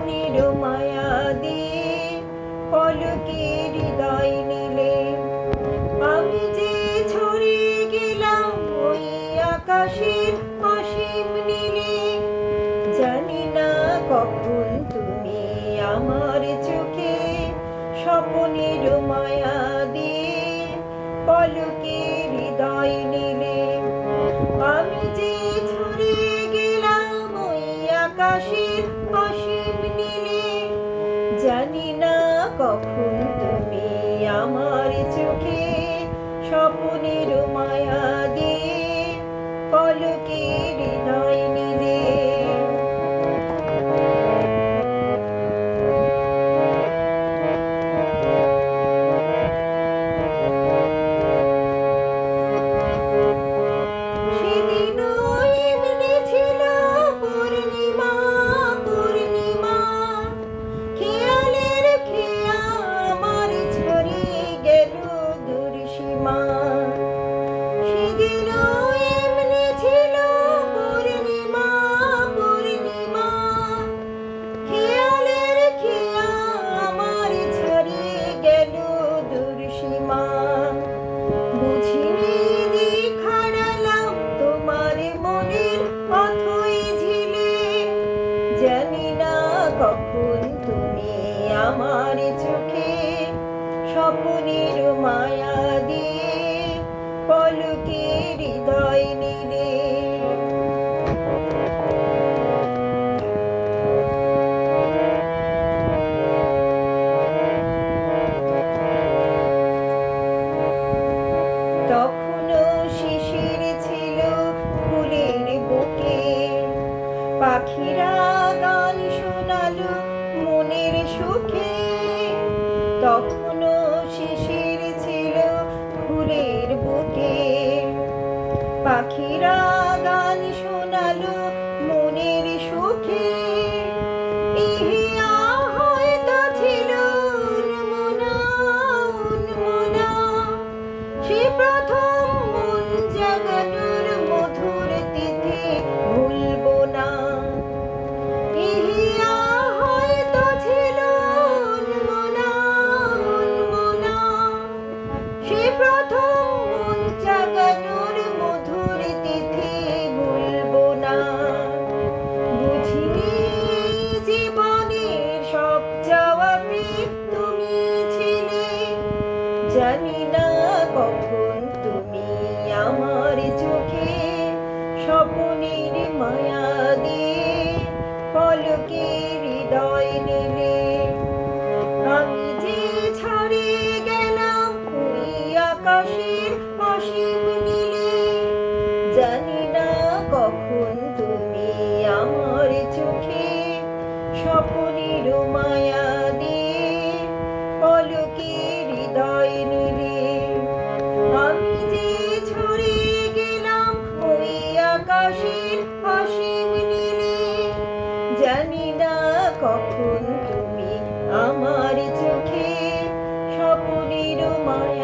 স্বপনের মায়া দিয়ে পলকে হৃদয় নিলে। আমি যে ছড়িয়ে গেলাম ওই আকাশের অসীম নীলে। জানি না কখন তুমি আমার চোখে স্বপনের মায়া দিয়ে পলকে হৃদয় নিলে। আমি যে ছড়িয়ে গেলাম ওই আকাশের অসীম নীলে। জানি না কখন তুমি আমার চোখে স্বপনের মায়া দিয়ে পলকে হৃদয় নিলে। জানি না কখন তুমি আমার চোখে স্বপনের মায়া দিয়ে পলকে হৃদয় নিলে। তখনও শিশির ছিল ফুলের বুকে, পাখিরা গান শোনালো মনের সুখে। তখনও শিশির ছিল ফুলের বুকে, পাখিরা গান শোনালো মনের সুখে। ইহিয়া হয়তো ছিল উন্মনা উন্মনা, সে প্রথম মন জাগানোর মধুর তিথি ভুলবো না। ইহিয়া হয়তো ছিল উন্মনা উন্মনা, সে প্রথম মন জাগানোর মধুর তিথি ভুলবো না। বুঝিনি জীবনের সব যাওয়াতে তুমি ছিলে। জানি না কখন তুমি আমার চোখে স্বপনের মায়া দিয়ে পলকে হৃদয় নিলে। আমি যে ছাড়িয়ে গেলাম ওই আকাশের অসীম নীলে। জানি না কখন তুমি আমার চোখে স্বপনের মায়া দিয়ে পলকে হৃদয় নিলে। আমি যে ছড়িয়ে গেলাম ওই আকাশের অসীম নীলে। জানি না কখন তুমি আমার চোখে স্বপনের মায়া